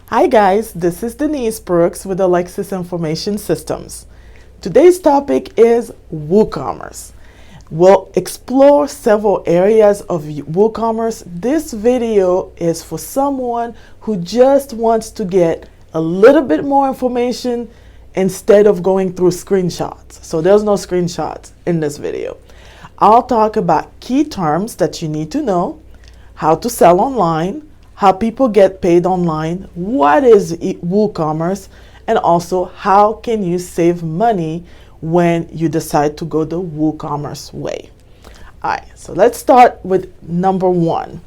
Hi guys, this is Denise Brooks with Alexis Information Systems. Today's topic is WooCommerce. We'll explore several areas of WooCommerce. This video is for someone who just wants to get a little bit more information instead of going through screenshots. So there's no screenshots in this video. I'll talk about key terms that you need to know, how to sell online, how people get paid online, what is WooCommerce, and also how can you save money when you decide to go the WooCommerce way. All right, so let's start with number one,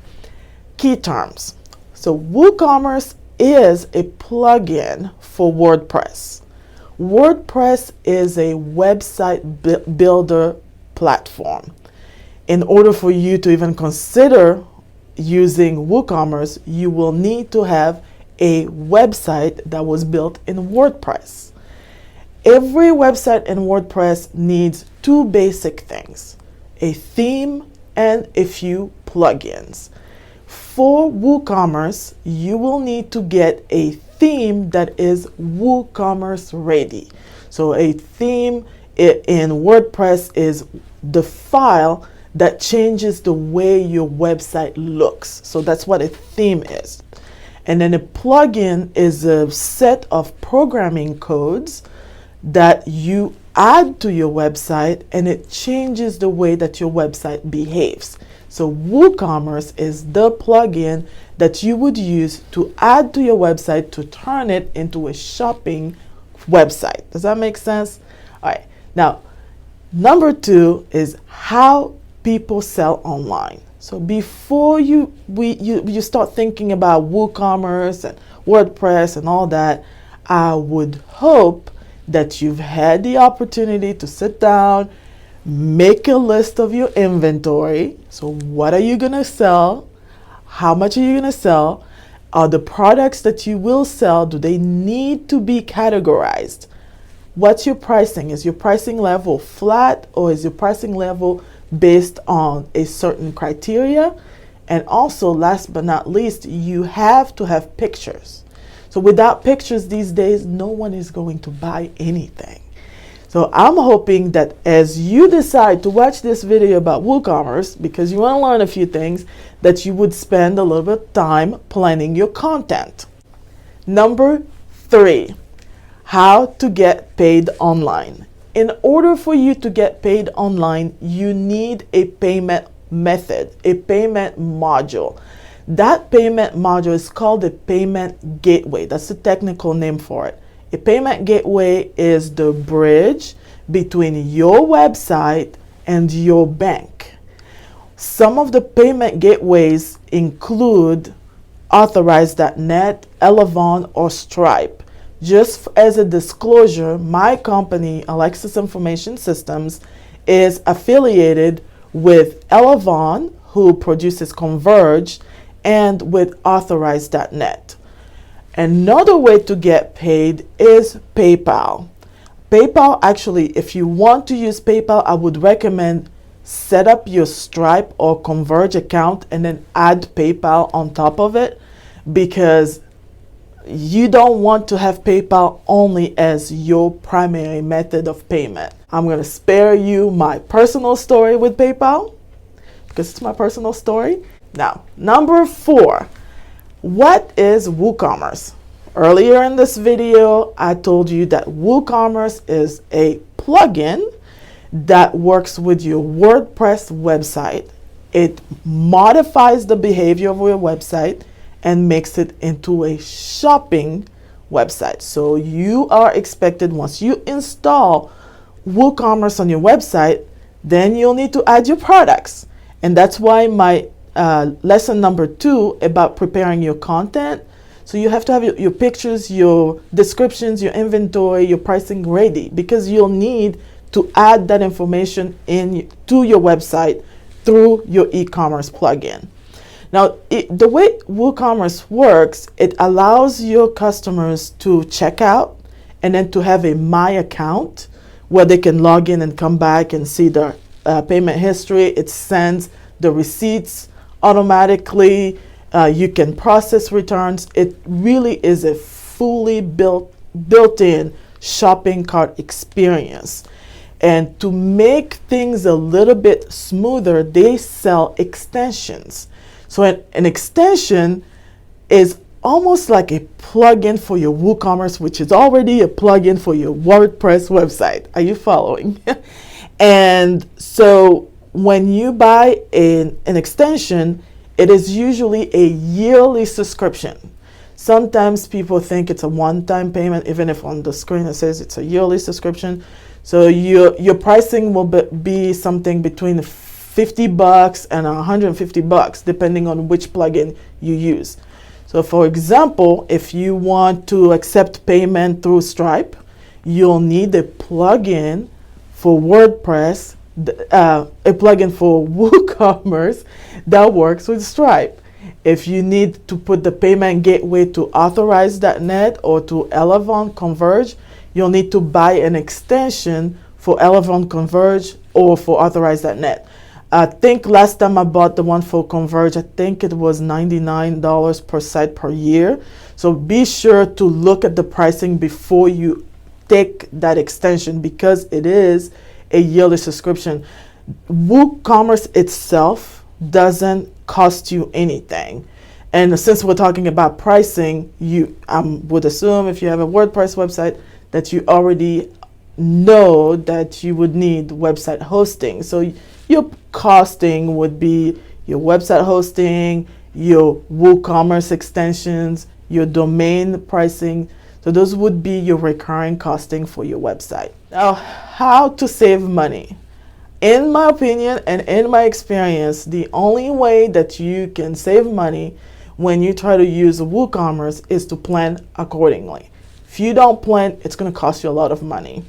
key terms. So WooCommerce is a plugin for WordPress. WordPress is a website builder platform. In order for you to even consider using WooCommerce, you will need to have a website that was built in WordPress. Every website in WordPress needs two basic things, a theme and a few plugins. For WooCommerce, you will need to get a theme that is WooCommerce ready. So a theme in WordPress is the file that changes the way your website looks. So that's what a theme is. And then a plugin is a set of programming codes that you add to your website, and it changes the way that your website behaves. So WooCommerce is the plugin that you would use to add to your website to turn it into a shopping website. Does that make sense? All right. Now, number two is how people sell online. So before you start thinking about WooCommerce and WordPress and all that, I would hope that you've had the opportunity to sit down, make a list of your inventory. So what are you gonna sell? How much are you gonna sell? Are the products that you will sell, do they need to be categorized? What's your pricing? Is your pricing level flat, or is your pricing level based on a certain criteria? And also, last but not least, you have to have pictures. So without pictures these days, no one is going to buy anything. So I'm hoping that as you decide to watch this video about WooCommerce, because you want to learn a few things, that you would spend a little bit of time planning your content. Number three, how to get paid online. In order for you to get paid online, you need a payment method, a payment module. That payment module is called a payment gateway. That's the technical name for it. A payment gateway is the bridge between your website and your bank. Some of the payment gateways include Authorize.net, Elavon, or Stripe. Just as a disclosure, my company, Alexis Information Systems, is affiliated with Elavon, who produces Converge, and with Authorize.net. Another way to get paid is PayPal. PayPal, actually, if you want to use PayPal, I would recommend set up your Stripe or Converge account and then add PayPal on top of it, because you don't want to have PayPal only as your primary method of payment. I'm going to spare you my personal story with PayPal because it's my personal story. Now, number four, what is WooCommerce? Earlier in this video, I told you that WooCommerce is a plugin that works with your WordPress website. It modifies the behavior of your website and makes it into a shopping website. So you are expected, once you install WooCommerce on your website, then you'll need to add your products. And that's why my lesson number two about preparing your content. So you have to have your pictures, your descriptions, your inventory, your pricing ready, because you'll need to add that information to your website through your e-commerce plugin. Now, the way WooCommerce works, it allows your customers to check out and then to have a My Account where they can log in and come back and see their payment history. It sends the receipts automatically You can process returns. It really is a fully built-in shopping cart experience. And to make things a little bit smoother, they sell extensions. So an extension is almost like a plugin for your WooCommerce, which is already a plugin for your WordPress website. Are you following? And so when you buy an extension, it is usually a yearly subscription. Sometimes people think it's a one-time payment, even if on the screen it says it's a yearly subscription. So your pricing will be something between $50 and $150, depending on which plugin you use. So for example, if you want to accept payment through Stripe, you'll need a plugin for WordPress, a plugin for WooCommerce that works with Stripe. If you need to put the payment gateway to Authorize.net or to Elavon Converge, you'll need to buy an extension for Elavon Converge or for Authorize.net. I think last time I bought the one for Converge, I think it was $99 per site per year. So be sure to look at the pricing before you take that extension, because it is a yearly subscription. WooCommerce itself doesn't cost you anything. And since we're talking about pricing, I would assume if you have a WordPress website that you already know that you would need website hosting. So your costing would be your website hosting, your WooCommerce extensions, your domain pricing. So those would be your recurring costing for your website. Now, how to save money? In my opinion and in my experience, the only way that you can save money when you try to use WooCommerce is to plan accordingly. If you don't plan, it's going to cost you a lot of money.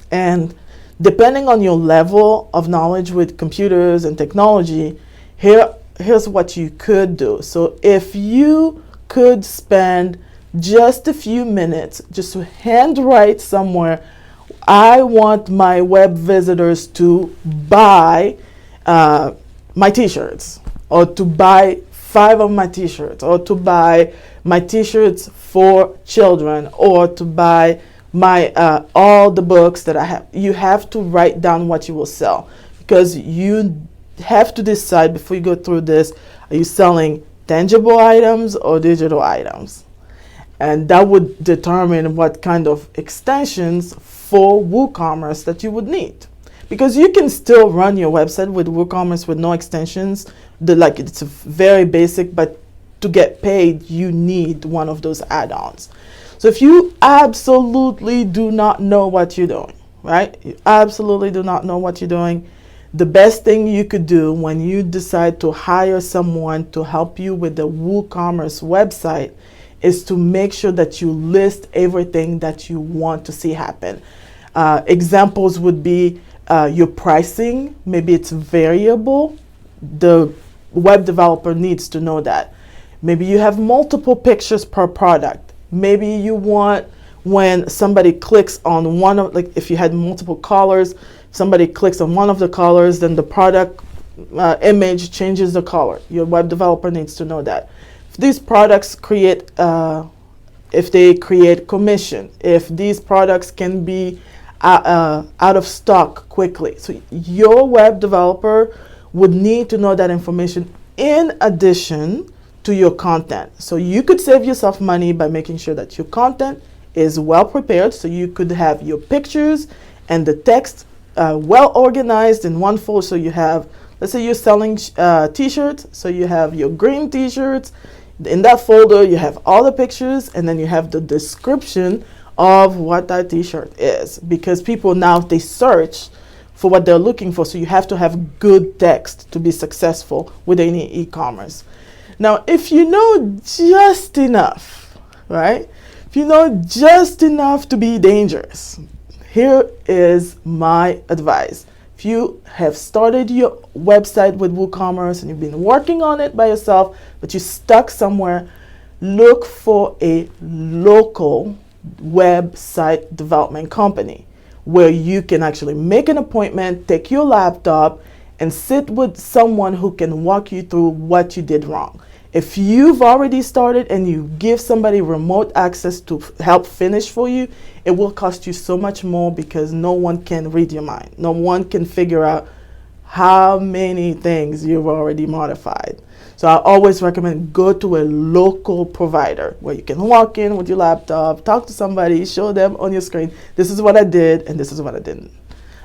And depending on your level of knowledge with computers and technology, here's what you could do. So if you could spend just a few minutes just to handwrite somewhere, I want my web visitors to buy my t-shirts, or to buy 5 of my t-shirts, or to buy my t-shirts for children, or to buy my all the books that I have. You have to write down what you will sell, because you have to decide before you go through this, are you selling tangible items or digital items? And that would determine what kind of extensions for WooCommerce that you would need. Because you can still run your website with WooCommerce with no extensions. It's very basic, but to get paid, you need one of those add-ons. So if you absolutely do not know what you're doing, right? You absolutely do not know what you're doing, the best thing you could do when you decide to hire someone to help you with the WooCommerce website is to make sure that you list everything that you want to see happen. Examples would be your pricing. Maybe it's variable. The web developer needs to know that. Maybe you have multiple pictures per product. Maybe you want, when somebody clicks on one of, like if you had multiple colors, somebody clicks on one of the colors, then the product image changes the color. Your web developer needs to know that. If these products create, if they create commission, if these products can be out of stock quickly. So your web developer would need to know that information in addition to your content. So you could save yourself money by making sure that your content is well prepared. So you could have your pictures and the text well organized in one folder. So you have, let's say you're selling t-shirts. So you have your green t-shirts. In that folder, you have all the pictures, and then you have the description of what that t-shirt is. Because people now, they search for what they're looking for. So you have to have good text to be successful with any e-commerce. Now, if you know just enough, right? If you know just enough to be dangerous, here is my advice. If you have started your website with WooCommerce and you've been working on it by yourself, but you're stuck somewhere, look for a local website development company where you can actually make an appointment, take your laptop, and sit with someone who can walk you through what you did wrong. If you've already started and you give somebody remote access to help finish for you, it will cost you so much more because no one can read your mind. No one can figure out how many things you've already modified. So I always recommend go to a local provider where you can walk in with your laptop, talk to somebody, show them on your screen, this is what I did and this is what I didn't.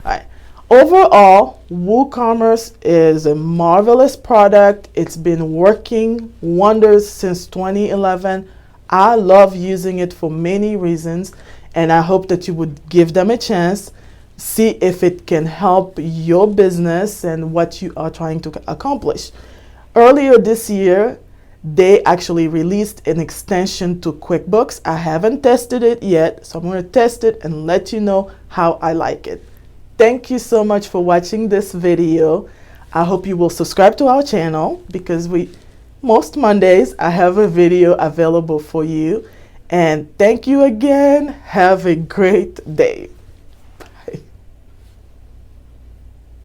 All right. Overall, WooCommerce is a marvelous product. It's been working wonders since 2011. I love using it for many reasons, and I hope that you would give them a chance, see if it can help your business and what you are trying to accomplish. Earlier this year, they actually released an extension to QuickBooks. I haven't tested it yet, so I'm going to test it and let you know how I like it. Thank you so much for watching this video. I hope you will subscribe to our channel because most Mondays I have a video available for you. And thank you again. Have a great day.